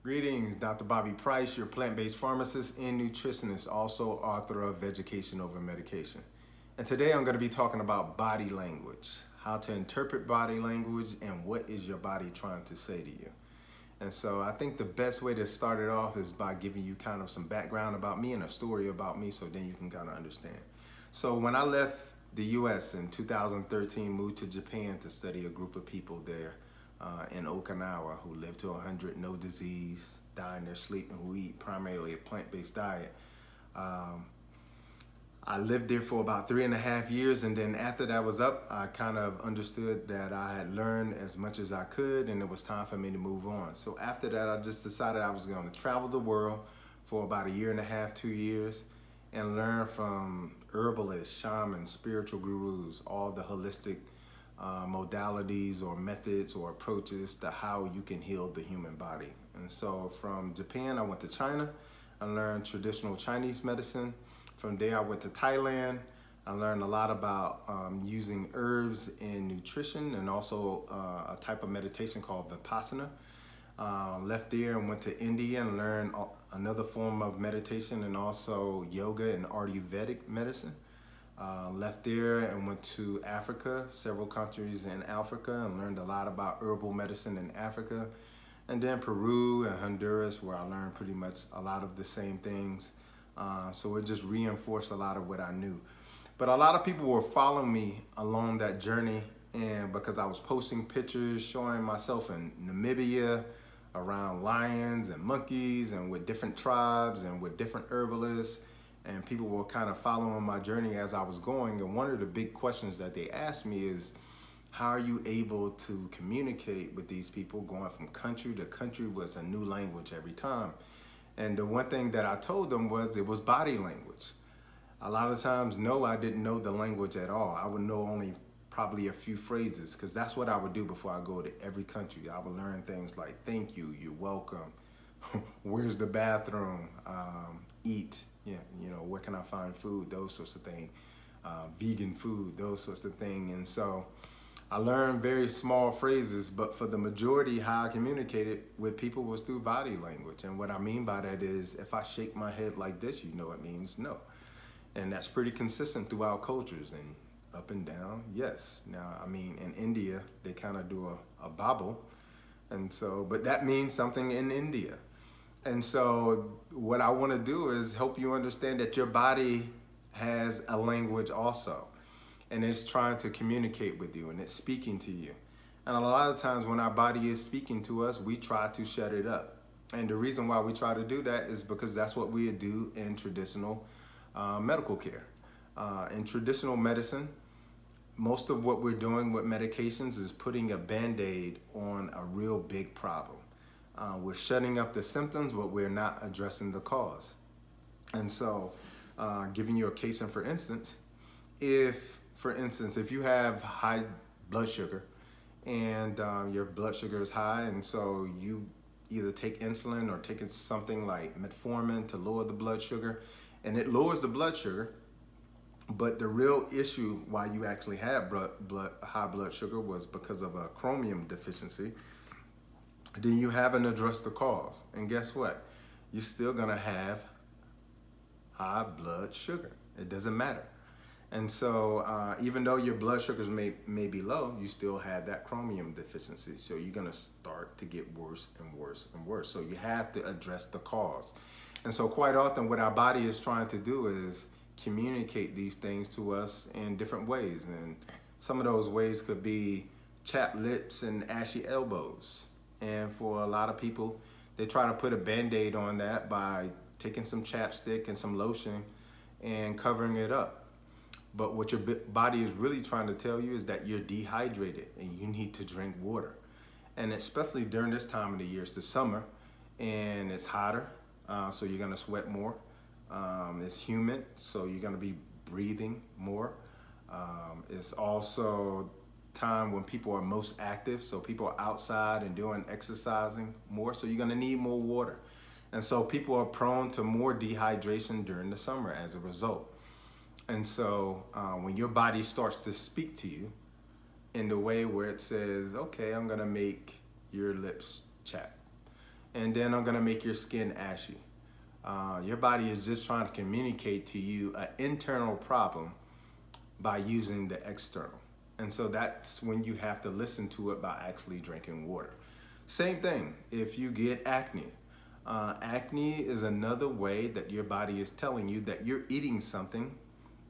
Greetings, Dr. Bobby Price, your plant-based pharmacist and nutritionist, also author of Education Over Medication. And today I'm going to be talking about body language, how to interpret body language, and what is your body trying to say to you. And so I think the best way to start it off is by giving you kind of some background about me and a story about me, so then you can kind of understand. So when I left the US in 2013, moved to Japan to study a group of people there in Okinawa who live to 100, no disease, die in their sleep, and who eat primarily a plant-based diet. I lived there for about 3.5 years, and then after that was up, I kind of understood that I had learned as much as I could and it was time for me to move on. So after that, I just decided I was going to travel the world for about 1.5 to 2 years and learn from herbalists, shamans, spiritual gurus, all the holistic modalities or methods or approaches to how you can heal the human body. And so from Japan, I went to China. I learned traditional Chinese medicine. From there, I went to Thailand. I learned a lot about using herbs in nutrition and also a type of meditation called Vipassana. Left there and went to India and learned another form of meditation and also yoga and Ayurvedic medicine. Left there and went to Africa, several countries in Africa, and learned a lot about herbal medicine in Africa. And then Peru and Honduras, where I learned pretty much a lot of the same things. So it just reinforced a lot of what I knew. But a lot of people were following me along that journey, and because I was posting pictures showing myself in Namibia around lions and monkeys and with different tribes and with different herbalists, and people were kind of following my journey as I was going. And one of the big questions that they asked me is, how are you able to communicate with these people? Going from country to country was a new language every time. And the one thing that I told them was it was body language. A lot of times, no, I didn't know the language at all. I would know only probably a few phrases, because that's what I would do before I go to every country. I would learn things like, thank you, you're welcome, where's the bathroom, eat, yeah, you know, where can I find food, those sorts of things, vegan food, those sorts of things. And so I learned very small phrases, but for the majority, how I communicated with people was through body language. And what I mean by that is, if I shake my head like this, you know it means no. And that's pretty consistent throughout cultures, and up and down, yes. Now, I mean, in India, they kind of do a bobble. And so, but that means something in India. And so what I want to do is help you understand that your body has a language also. And it's trying to communicate with you, and it's speaking to you. And a lot of times when our body is speaking to us, we try to shut it up. And the reason why we try to do that is because that's what we do in traditional medical care. In traditional medicine, most of what we're doing with medications is putting a Band-Aid on a real big problem. We're shutting up the symptoms, but we're not addressing the cause. And so, giving you a case in for instance, if you have high blood sugar and your blood sugar is high, and so you either take insulin or take something like metformin to lower the blood sugar, and it lowers the blood sugar, but the real issue why you actually had high blood sugar was because of a chromium deficiency, then you haven't addressed the cause. And guess what? You're still gonna have high blood sugar. It doesn't matter. And so even though your blood sugars may be low, you still have that chromium deficiency. So you're gonna start to get worse and worse and worse. So you have to address the cause. And so quite often what our body is trying to do is communicate these things to us in different ways. And some of those ways could be chapped lips and ashy elbows. And for a lot of people, they try to put a Band-Aid on that by taking some chapstick and some lotion and covering it up. But what your body is really trying to tell you is that you're dehydrated and you need to drink water. And especially during this time of the year, it's the summer and it's hotter, so you're gonna sweat more. It's humid, so you're gonna be breathing more. It's also time when people are most active, so people are outside and doing exercising more, so you're gonna need more water. And so people are prone to more dehydration during the summer as a result. And so when your body starts to speak to you in the way where it says, okay, I'm gonna make your lips chapped, and then I'm gonna make your skin ashy. Your body is just trying to communicate to you an internal problem by using the external. And so that's when you have to listen to it by actually drinking water. Same thing if you get acne. Acne is another way that your body is telling you that you're eating something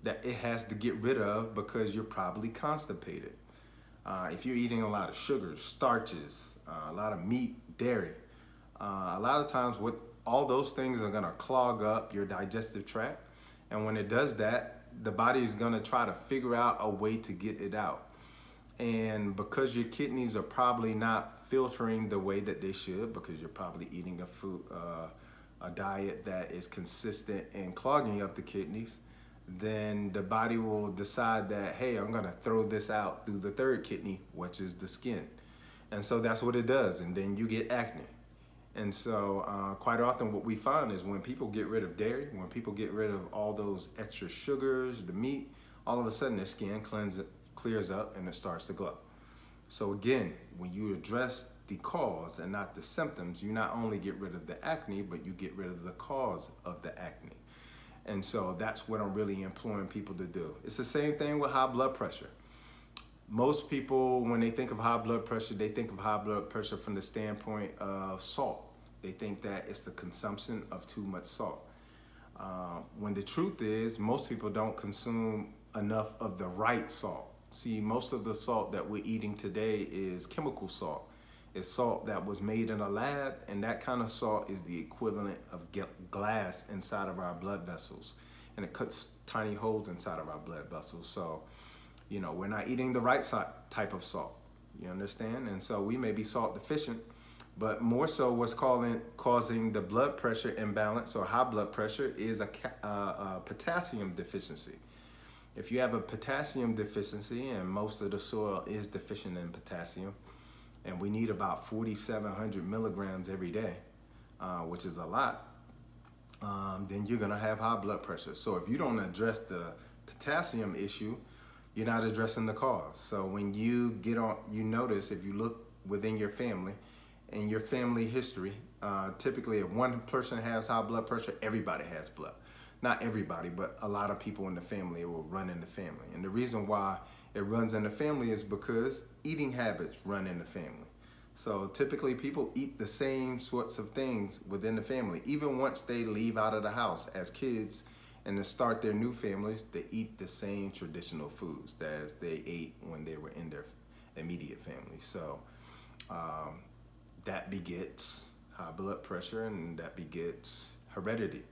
that it has to get rid of because you're probably constipated. If you're eating a lot of sugars, starches, a lot of meat, dairy, a lot of times what all those things are gonna clog up your digestive tract. And when it does that, the body is gonna try to figure out a way to get it out. And because your kidneys are probably not filtering the way that they should, because you're probably eating a diet that is consistent in clogging up the kidneys, then the body will decide that, hey, I'm gonna throw this out through the third kidney, which is the skin. And so that's what it does, and then you get acne. And so quite often what we find is when people get rid of dairy, when people get rid of all those extra sugars, the meat, all of a sudden their skin clears up and it starts to glow. So again, when you address the cause and not the symptoms, you not only get rid of the acne, but you get rid of the cause of the acne. And so that's what I'm really imploring people to do. It's the same thing with high blood pressure. Most people, when they think of high blood pressure, they think of high blood pressure from the standpoint of salt. They think that it's the consumption of too much salt. When the truth is, most people don't consume enough of the right salt. See, most of the salt that we're eating today is chemical salt. It's salt that was made in a lab, and that kind of salt is the equivalent of glass inside of our blood vessels. And it cuts tiny holes inside of our blood vessels. So, you know, we're not eating the right type of salt, you understand? And so we may be salt deficient, but more so what's causing the blood pressure imbalance or high blood pressure is a potassium deficiency. If you have a potassium deficiency, and most of the soil is deficient in potassium, and we need about 4,700 milligrams every day, which is a lot, then you're gonna have high blood pressure. So if you don't address the potassium issue, you're not addressing the cause. So when you get on, you notice if you look within your family, in your family history, typically if one person has high blood pressure, everybody has blood. Not everybody, but a lot of people in the family, it will run in the family. And the reason why it runs in the family is because eating habits run in the family. So typically people eat the same sorts of things within the family. Even once they leave out of the house as kids and to start their new families, they eat the same traditional foods as they ate when they were in their immediate family. So that begets high blood pressure, and that begets heredity.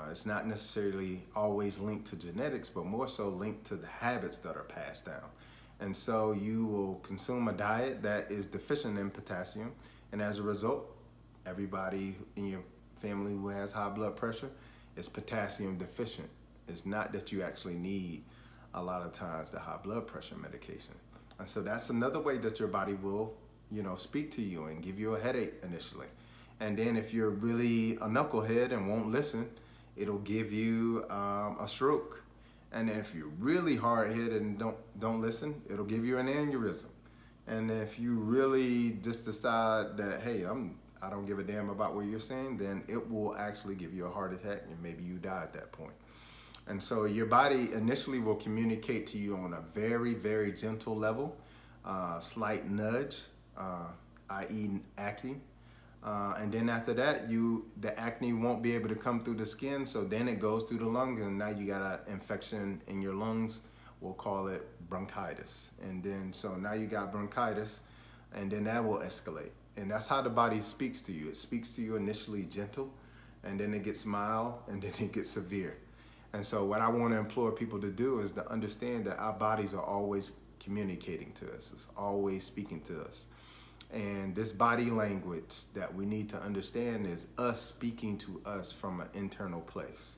It's not necessarily always linked to genetics, but more so linked to the habits that are passed down. And so you will consume a diet that is deficient in potassium, and as a result, everybody in your family who has high blood pressure is potassium deficient. It's not that you actually need a lot of times the high blood pressure medication. And so that's another way that your body will, you know, speak to you and give you a headache initially. And then if you're really a knucklehead and won't listen, it'll give you a stroke. And then if you're really hard-headed and don't listen, it'll give you an aneurysm. And if you really just decide that, hey, I don't give a damn about what you're saying, then it will actually give you a heart attack, and maybe you die at that point. And so your body initially will communicate to you on a very, very gentle level, slight nudge, i.e. acne. And then after that, the acne won't be able to come through the skin, so then it goes through the lungs, and now you got an infection in your lungs. We'll call it bronchitis. And then, so now you got bronchitis, and then that will escalate. And that's how the body speaks to you. It speaks to you initially gentle, and then it gets mild, and then it gets severe. And so what I want to implore people to do is to understand that our bodies are always communicating to us. It's always speaking to us. And this body language that we need to understand is us speaking to us from an internal place.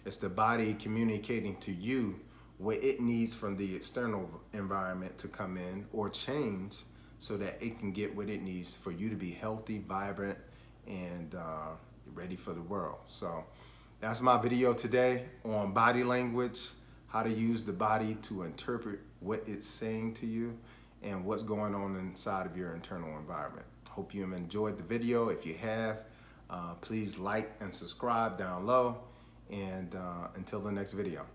It's the body communicating to you what it needs from the external environment to come in or change so that it can get what it needs for you to be healthy, vibrant, and ready for the world. So that's my video today on body language, how to use the body to interpret what it's saying to you and what's going on inside of your internal environment. Hope you have enjoyed the video. If you have, please like and subscribe down low. And until the next video.